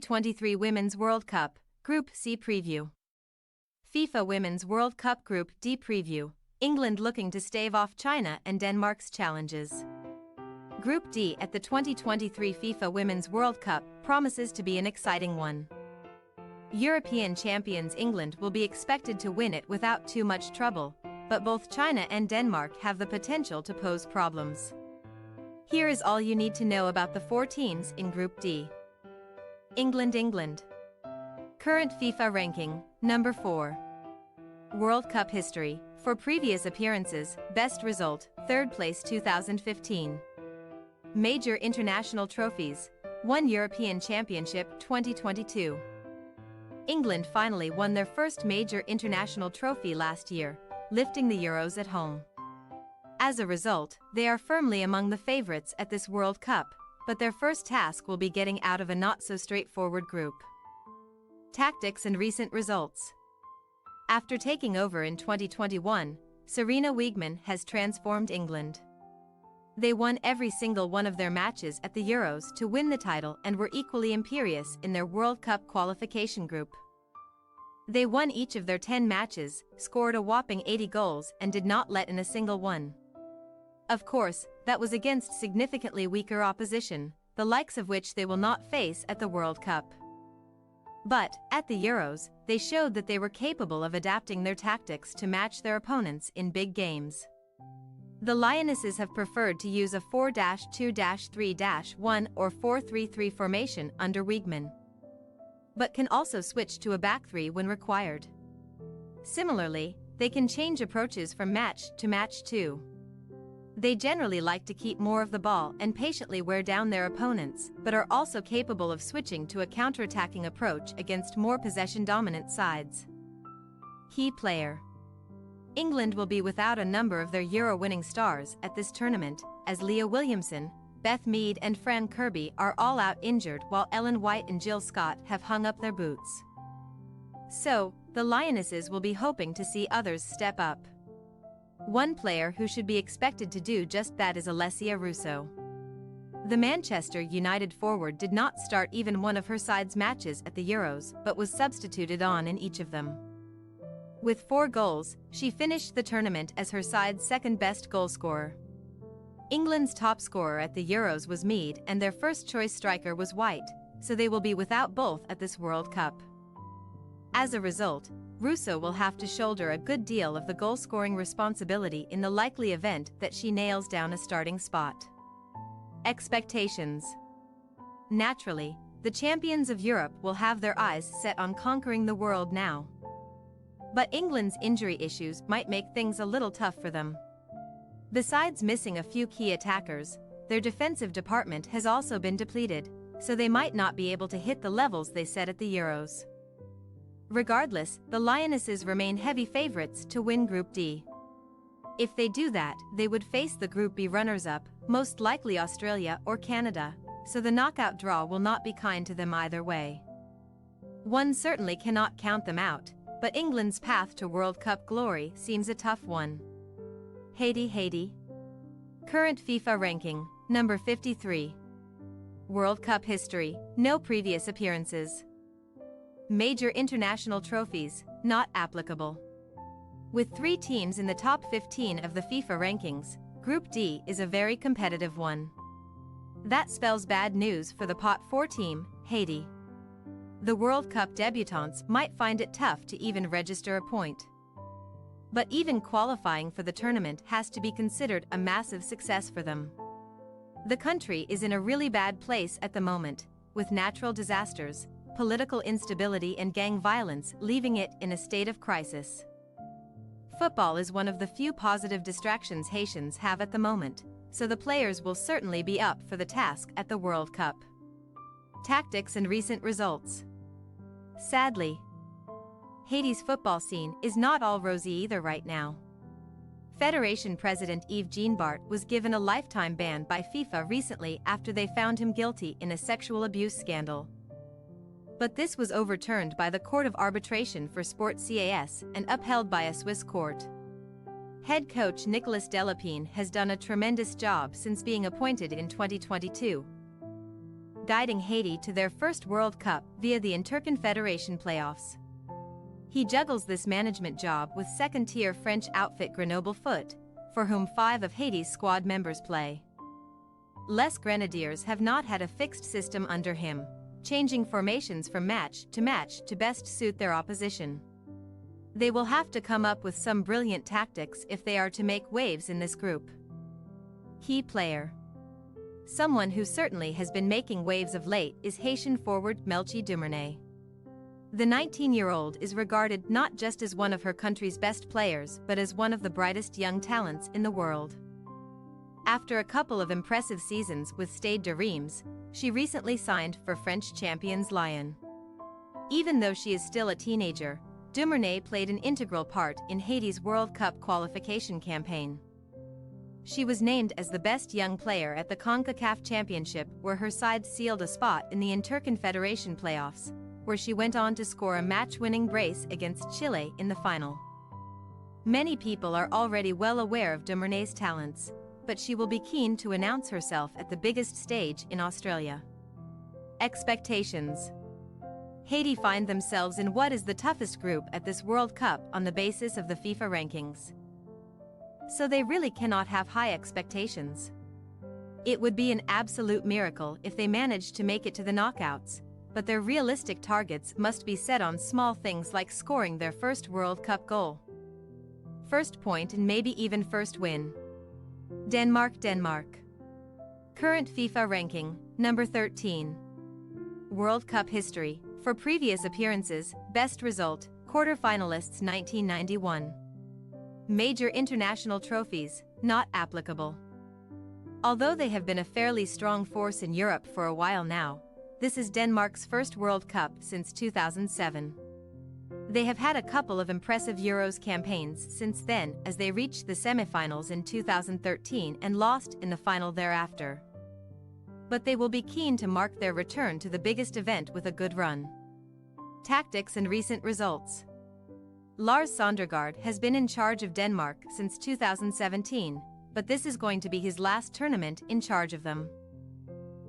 2023 Women's World Cup, Group C Preview. FIFA Women's World Cup Group D Preview, England looking to stave off China and Denmark's challenges. Group D at the 2023 FIFA Women's World Cup promises to be an exciting one. European champions England will be expected to win it without too much trouble, but both China and Denmark have the potential to pose problems. Here is all you need to know about the four teams in Group D. England. Current FIFA ranking, number 4. World Cup history, for previous appearances, best result, 3rd place 2015. Major international trophies, 1 European Championship 2022. England finally won their first major international trophy last year, lifting the Euros at home. As a result, they are firmly among the favorites at this World Cup, but their first task will be getting out of a not-so-straightforward group. Tactics and recent results. After taking over in 2021, Sarina Wiegman has transformed England. They won every single one of their matches at the Euros to win the title and were equally imperious in their World Cup qualification group. They won each of their 10 matches, scored a whopping 80 goals and did not let in a single one. Of course, that was against significantly weaker opposition, the likes of which they will not face at the World Cup. But, at the Euros, they showed that they were capable of adapting their tactics to match their opponents in big games. The Lionesses have preferred to use a 4-2-3-1 or 4-3-3 formation under Wiegman, but can also switch to a back three when required. Similarly, they can change approaches from match to match too. They generally like to keep more of the ball and patiently wear down their opponents, but are also capable of switching to a counter-attacking approach against more possession-dominant sides. Key player. England will be without a number of their Euro-winning stars at this tournament, as Leah Williamson, Beth Mead and Fran Kirby are all out injured while Ellen White and Jill Scott have hung up their boots. So, the Lionesses will be hoping to see others step up. One player who should be expected to do just that is Alessia Russo. The Manchester United forward did not start even one of her side's matches at the Euros but was substituted on in each of them. With 4 goals, she finished the tournament as her side's second-best goalscorer. England's top scorer at the Euros was Mead and their first-choice striker was White, so they will be without both at this World Cup. As a result, Russo will have to shoulder a good deal of the goal-scoring responsibility in the likely event that she nails down a starting spot. Expectations. Naturally, the champions of Europe will have their eyes set on conquering the world now. But England's injury issues might make things a little tough for them. Besides missing a few key attackers, their defensive department has also been depleted, so they might not be able to hit the levels they set at the Euros. Regardless, the Lionesses remain heavy favorites to win Group D. If they do that, they would face the Group B runners-up, most likely Australia or Canada, so the knockout draw will not be kind to them either way. One certainly cannot count them out, but England's path to World Cup glory seems a tough one. Haiti. Current FIFA ranking, number 53. World Cup history, no previous appearances. Major international trophies, not applicable. With 3 teams in the top 15 of the FIFA rankings, Group D is a very competitive one. That spells bad news for the Pot 4 team, Haiti. The World Cup debutantes might find it tough to even register a point. But even qualifying for the tournament has to be considered a massive success for them. The country is in a really bad place at the moment, with natural disasters, political instability and gang violence leaving it in a state of crisis. Football is one of the few positive distractions Haitians have at the moment, so the players will certainly be up for the task at the World Cup. Tactics and recent results. Sadly, Haiti's football scene is not all rosy either right now. Federation President Yves Jeanbart was given a lifetime ban by FIFA recently after they found him guilty in a sexual abuse scandal. But this was overturned by the Court of Arbitration for Sport CAS and upheld by a Swiss court. Head coach Nicolas Delapine has done a tremendous job since being appointed in 2022. guiding Haiti to their first World Cup via the Interconfederation playoffs. He juggles this management job with second-tier French outfit Grenoble Foot, for whom 5 of Haiti's squad members play. Les Grenadiers have not had a fixed system under him, changing formations from match to best suit their opposition. They will have to come up with some brilliant tactics if they are to make waves in this group. Key player. Someone who certainly has been making waves of late is Haitian forward Melchi Dumernay. The 19-year-old is regarded not just as one of her country's best players but as one of the brightest young talents in the world. After a couple of impressive seasons with Stade de Reims, she recently signed for French champions Lyon. Even though she is still a teenager, Dumernay played an integral part in Haiti's World Cup qualification campaign. She was named as the best young player at the CONCACAF Championship, where her side sealed a spot in the Interconfederation playoffs, where she went on to score a match-winning brace against Chile in the final. Many people are already well aware of Dumernay's talents, but she will be keen to announce herself at the biggest stage in Australia. Expectations. Haiti find themselves in what is the toughest group at this World Cup on the basis of the FIFA rankings. So they really cannot have high expectations. It would be an absolute miracle if they managed to make it to the knockouts, but their realistic targets must be set on small things like scoring their first World Cup goal. First point and maybe even first win. Denmark. Current FIFA ranking, number 13. World Cup history. For previous appearances, best result, quarter-finalists 1991. Major international trophies, not applicable. Although they have been a fairly strong force in Europe for a while now, this is Denmark's first World Cup since 2007. They have had a couple of impressive Euros campaigns since then, as they reached the semifinals in 2013 and lost in the final thereafter. But they will be keen to mark their return to the biggest event with a good run. Tactics and recent results. Lars Søndergaard has been in charge of Denmark since 2017, but this is going to be his last tournament in charge of them.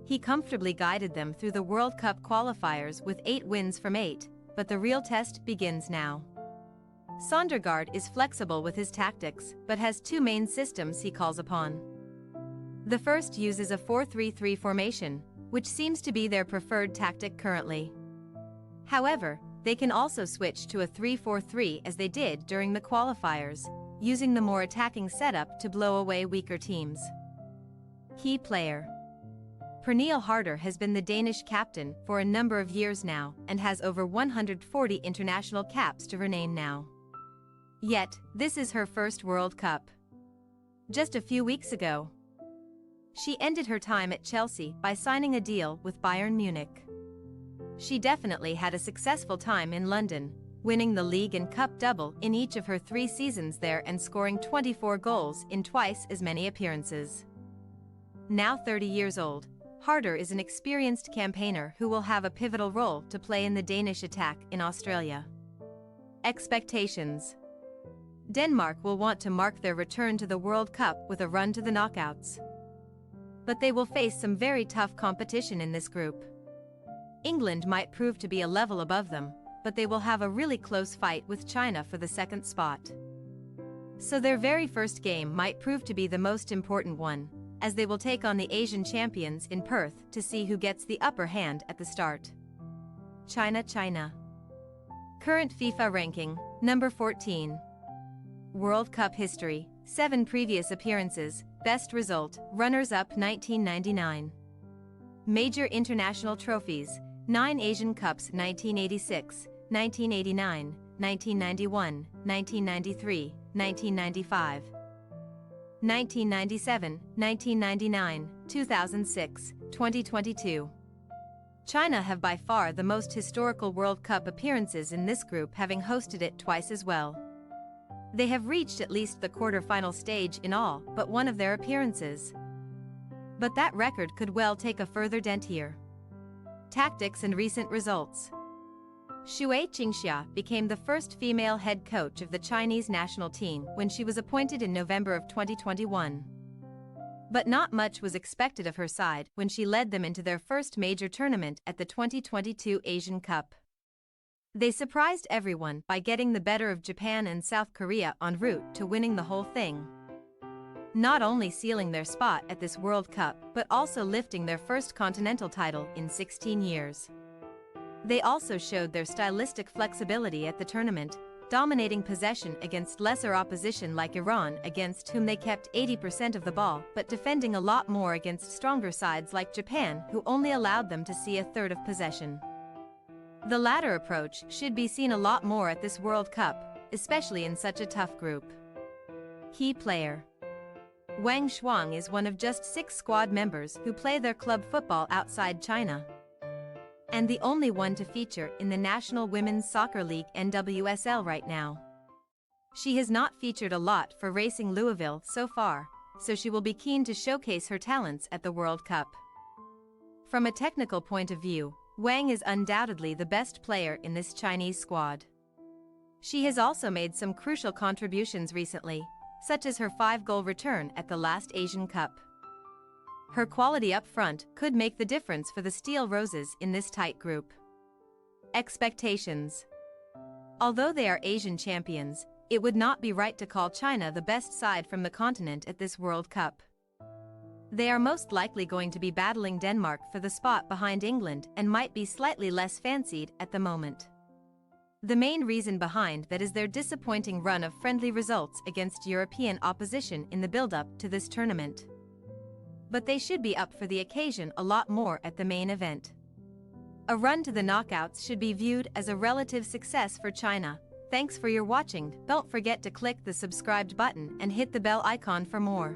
He comfortably guided them through the World Cup qualifiers with 8 wins from 8, but the real test begins now. Søndergaard is flexible with his tactics, but has 2 main systems he calls upon. The first uses a 4-3-3 formation, which seems to be their preferred tactic currently. However, they can also switch to a 3-4-3 as they did during the qualifiers, using the more attacking setup to blow away weaker teams. Key player. Pernille Harder has been the Danish captain for a number of years now and has over 140 international caps to her name now. Yet, this is her first World Cup. Just a few weeks ago, she ended her time at Chelsea by signing a deal with Bayern Munich. She definitely had a successful time in London, winning the league and cup double in each of her 3 seasons there and scoring 24 goals in twice as many appearances. Now 30 years old, Harder is an experienced campaigner who will have a pivotal role to play in the Danish attack in Australia. Expectations. Denmark will want to mark their return to the World Cup with a run to the knockouts. But they will face some very tough competition in this group. England might prove to be a level above them, but they will have a really close fight with China for the second spot. So their very first game might prove to be the most important one, as they will take on the Asian champions in Perth to see who gets the upper hand at the start. China. Current FIFA ranking, number 14. World Cup history, 7 previous appearances, best result, runners-up 1999. Major international trophies, 9 Asian Cups 1986, 1989, 1991, 1993, 1995. 1997, 1999, 2006, 2022. China have by far the most historical World Cup appearances in this group, having hosted it twice as well. They have reached at least the quarter-final stage in all but one of their appearances. But that record could well take a further dent here. Tactics and recent results. Xue Qingxia became the first female head coach of the Chinese national team when she was appointed in November of 2021. But not much was expected of her side when she led them into their first major tournament at the 2022 Asian Cup. They surprised everyone by getting the better of Japan and South Korea en route to winning the whole thing. Not only sealing their spot at this World Cup but also lifting their first continental title in 16 years. They also showed their stylistic flexibility at the tournament, dominating possession against lesser opposition like Iran, against whom they kept 80% of the ball, but defending a lot more against stronger sides like Japan, who only allowed them to see a third of possession. The latter approach should be seen a lot more at this World Cup, especially in such a tough group. Key player: Wang Shuang is one of just 6 squad members who play their club football outside China, and the only one to feature in the National Women's Soccer League NWSL right now. She has not featured a lot for Racing Louisville so far, so she will be keen to showcase her talents at the World Cup. From a technical point of view, Wang is undoubtedly the best player in this Chinese squad. She has also made some crucial contributions recently, such as her 5-goal return at the last Asian Cup. Her quality up front could make the difference for the Steel Roses in this tight group. Expectations: although they are Asian champions, it would not be right to call China the best side from the continent at this World Cup. They are most likely going to be battling Denmark for the spot behind England and might be slightly less fancied at the moment. The main reason behind that is their disappointing run of friendly results against European opposition in the build-up to this tournament. But they should be up for the occasion a lot more at the main event. A run to the knockouts should be viewed as a relative success for China. Thanks for your watching. Don't forget to click the subscribed button and hit the bell icon for more.